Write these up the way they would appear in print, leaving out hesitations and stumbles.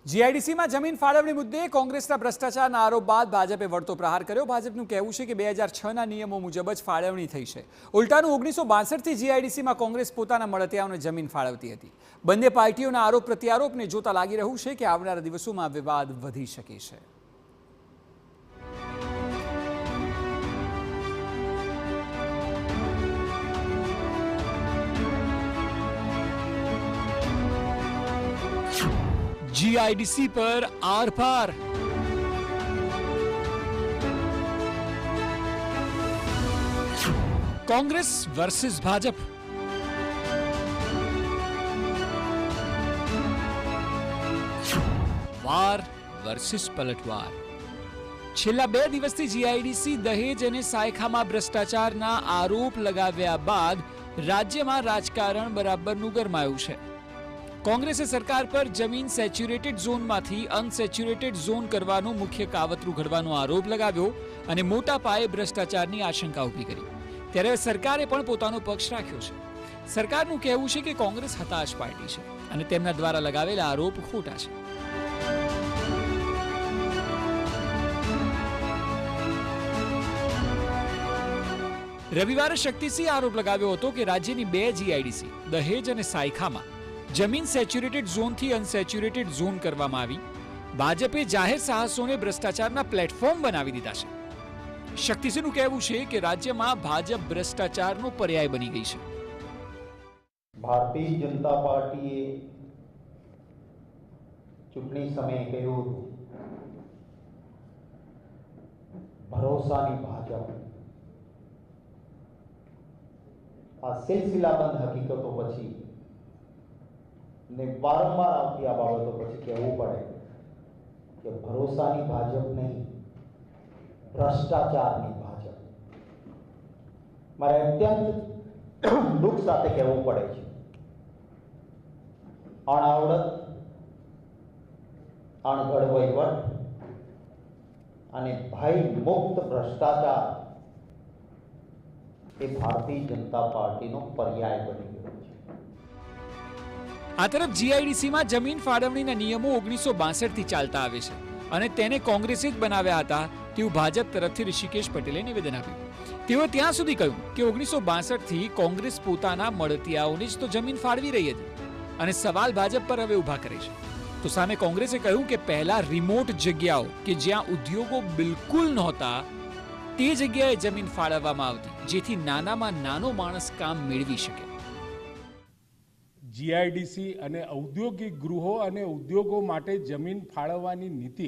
જીઆઈડીસીમાં જમીન ફાળવણી મુદ્દે કોંગ્રેસના ભ્રષ્ટાચારના આરોપ બાદ ભાજપે વળતો પ્રહાર કર્યો। ભાજપનું કહેવું છે કે 2006ના નિયમો મુજબ જ ફાળવણી થઈ છે। ઉલટાનું 1962થી જીઆઈડીસીમાં કોંગ્રેસ પોતાના મળતિયાઓને જમીન ફાળવતી હતી। બંને પાર્ટીઓના આરોપ પ્રત્યારોપને જોતા લાગી રહ્યું છે કે આવનારા દિવસોમાં વિવાદ વધી શકે છે। जीआईडीसी पर आर पार। कांग्रेस वर्सेस भाजप। वार वर्सेस पलटवार। छेल्ला 2 દિવસથી જીઆઈડીસી દહેજ અને સાયખામાં ભ્રષ્ટાચારના આરોપ લગાવ્યા બાદ રાજ્યમાં રાજકારણ બરાબરનું ગરમાયું છે। કોંગ્રેસે સરકાર પર જમીન સેચ્યુરેટેડ ઝોનમાંથી અનસેચ્યુરેટેડ ઝોન કરવાનું મુખ્ય કાવતરું ઘડવાનો આરોપ લગાવ્યો અને મોટા પાયે ભ્રષ્ટાચારની આશંકા ઊભી કરી। ત્યારે સરકારે પણ પોતાનો પક્ષ રાખ્યો છે। સરકારનું કહેવું છે કે કોંગ્રેસ હતાશ પાર્ટી છે અને તેમના દ્વારા લગાવેલા આરોપ ખોટા છે। રવિવારે શક્તિસિંહે આરોપ લગાવ્યો હતો કે રાજ્યની 2 જીઆઈડીસી દહેજ અને સાયખામાં જમીન સેચ્યુરેટેડ ઝોનથી અનસેચ્યુરેટેડ ઝોન કરવામાં આવી। ભાજપે જાહેર સાહસોને ભ્રષ્ટાચારના પ્લેટફોર્મ બનાવી દીધા છે। શક્તિસિંહનું કહેવું છે કે રાજ્યમાં ભાજપ ભ્રષ્ટાચારનો પર્યાય બની ગઈ છે। ભારતીય જનતા પાર્ટીએ ચૂંટણી સમયે કહ્યું હતું, ભરોસાની ભાજપ। આ સિલસિલાબંધ હકીકતો પછી ને વારંવાર આવતી આ બાબતો પછી કહેવું પડે કે ભરોસાની ભાજપ નહીં, ભ્રષ્ટાચારની ભાજપ। મારે અત્યંત દુઃખ સાથે કહેવું પડે છે, અણાવડત, અણઘડ વહીવટ અને ભય મુક્ત ભ્રષ્ટાચાર એ ભારતીય જનતા પાર્ટીનો પર્યાય બની ગયો છે। આ તરફ જીઆઈડીસીમાં જમીન ફાળવણીના નિયમો 1962થી ચાલતા આવે છે અને તેને કોંગ્રેસે જ બનાવ્યા હતા તેવું ભાજપ તરફથી ઋષિકેશ પટેલે નિવેદન આપ્યું। તેઓએ ત્યાં સુધી કહ્યું કે 1962થી કોંગ્રેસ પોતાના મળતિયાઓને જ તો જમીન ફાળવી રહી હતી અને સવાલ ભાજપ પર હવે ઊભા કરે છે। તો સામે કોંગ્રેસે કહ્યું કે પહેલા રિમોટ જગ્યાઓ કે જ્યાં ઉદ્યોગો બિલકુલ નહોતા તે જગ્યાએ જમીન ફાળવવામાં આવતી જેથી નાનામાં નાનો માણસ કામ મેળવી શકે। જીઆઈડીસી અને ઔદ્યોગિક ગૃહો અને ઉદ્યોગો માટે જમીન ફાળવવાની નીતિ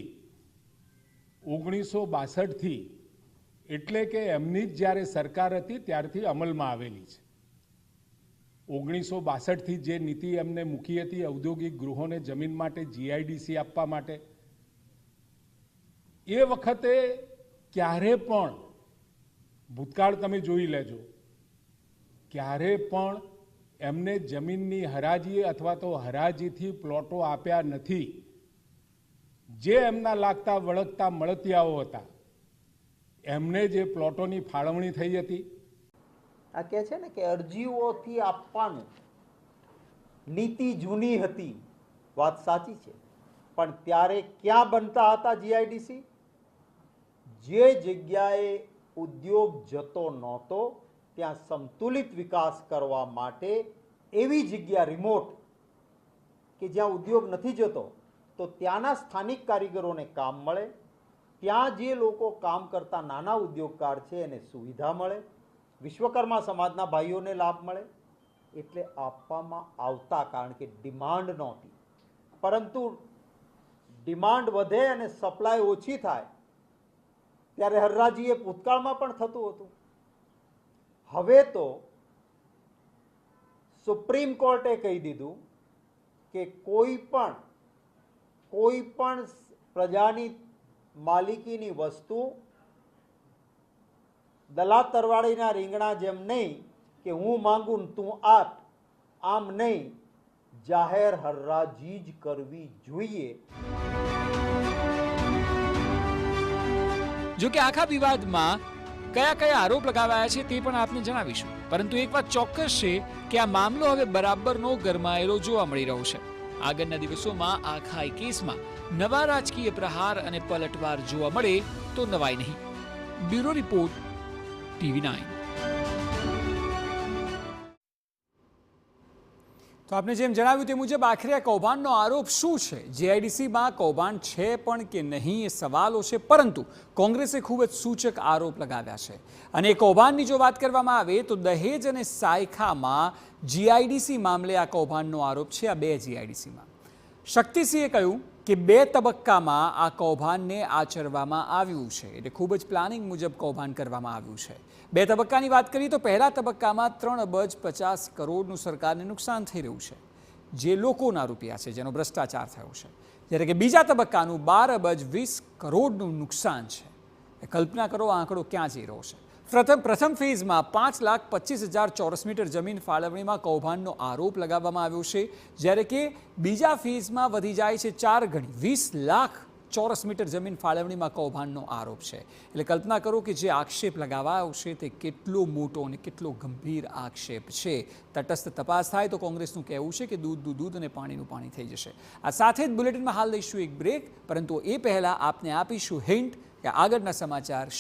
1962થી એટલે કે એમની જ જ્યારે સરકાર હતી ત્યારથી અમલમાં આવેલી છે। 1962થી જે નીતિ એમને મૂકી હતી ઔદ્યોગિક ગૃહોને જમીન માટે જીઆઈડીસી આપવા માટે, એ વખતે ક્યારે પણ ભૂતકાળ તમે જોઈ લેજો, ક્યારે પણ એમને જમીનની હરાજી અથવા તો હરાજીથી પ્લોટો આપ્યા નથી। જે એમના લાગતા વળગતા મળતિયાઓ હતા એમને જે પ્લોટોની ફાળવણી થઈ હતી। આ કહે છે ને કે અરજીઓથી આપવાનું નીતિ જૂની હતી, વાત સાચી છે, પણ ત્યારે ક્યાં બનતા હતા જીઆઈડીસી? જે જગ્યાએ ઉદ્યોગ જતો નહોતો ત્યાં સંતુલિત વિકાસ કરવા માટે એવી જગ્યા રિમોટ કે જ્યાં ઉદ્યોગ નથી જતો તો ત્યાંના સ્થાનિક કારીગરોને કામ મળે, ત્યાં જે લોકો કામ કરતા નાના ઉદ્યોગકાર છે એને સુવિધા મળે, વિશ્વકર્મા સમાજના ભાઈઓને લાભ મળે એટલે આપવામાં આવતા, કારણ કે ડિમાન્ડ નહોતી। પરંતુ ડિમાન્ડ વધે અને સપ્લાય ઓછી થાય ત્યારે હરરાજી એ ભૂતકાળમાં પણ થતું હતું। હવે તો સુપ્રીમ કોર્ટે કહી દીધું કે કોઈ પણ પ્રજાની માલિકીની વસ્તુ દલા તરવાડીના રીંગણા જેમ નહીં કે હું માંગુ ને તું આપ, આમ નહીં, જાહેર હરરાજી જ કરવી જોઈએ। જો કે આખા વિવાદમાં કયા કયા આરોપ લગાવાયા છે તે પણ આપને જણાવીશું, પરંતુ એક વાત ચોક્કસ છે કે આ મામલો હવે બરાબરનો ગરમાયેલો જોવા મળી રહ્યો છે। આગળના દિવસોમાં આ ખાઈ કેસમાં નવા રાજકીય પ્રહાર અને પલટવાર જોવા મળે તો નવાઈ નહીં. Bureau report, TV9. તો આપને જેમ જણાવ્યું તે મુજબ આખરે આ કૌભાંડનો આરોપ શું છે? જીઆઈડીસીમાં કૌભાંડ છે પણ કે નહીં એ સવાલો છે, પરંતુ કોંગ્રેસે ખૂબ જ સૂચક આરોપ લગાવ્યા છે. અને એ કૌભાંડની જો વાત કરવામાં આવે તો દહેજ અને સાયખામાં જીઆઈડીસી મામલે આ કૌભાંડનો આરોપ છે. આ બે જીઆઈડીસીમાં શક્તિસિંહે કહ્યું કે 2 તબક્કામાં આ કૌભાંડને આચરવામાં આવ્યું છે, એટલે ખૂબ જ પ્લાનિંગ મુજબ કૌભાંડ કરવામાં આવ્યું છે. 2 તબક્કાની વાત કરીએ તો પહેલા તબક્કામાં 3,50 કરોડનું સરકારને નુકસાન થઈ રહ્યું છે, જે લોકોના રૂપિયા છે, જેનો ભ્રષ્ટાચાર થયો છે. જ્યારે કે બીજા તબક્કાનું 12,20 કરોડનું નુકસાન છે. કલ્પના કરો આ આંકડો ક્યાં જઈ રહ્યો છે. પ્રથમ ફેઝમાં 5,25,000 ચોરસ મીટર જમીન ફાળવણીમાં કૌભાંડનો આરોપ લગાવવામાં આવ્યો છે, જ્યારે કે બીજા ફેઝમાં વધી જાય છે 4 ગણી, 20 લાખ ચોરસ મીટર જમીન ફાળવણીમાં કૌભાંડનો આરોપ છે. એટલે કલ્પના કરો કે જે આક્ષેપ લગાવાયો છે તે કેટલો મોટો અને કેટલો ગંભીર આક્ષેપ છે. તટસ્થ તપાસ થાય તો કોંગ્રેસનું કહેવું છે કે દૂધનું દૂધ અને પાણીનું પાણી થઈ જશે. આ સાથે જ બુલેટિનમાં હાલ લઈશું એક બ્રેક, પરંતુ એ પહેલાં આપને આપીશું હિન્ટ કે આગળના સમાચાર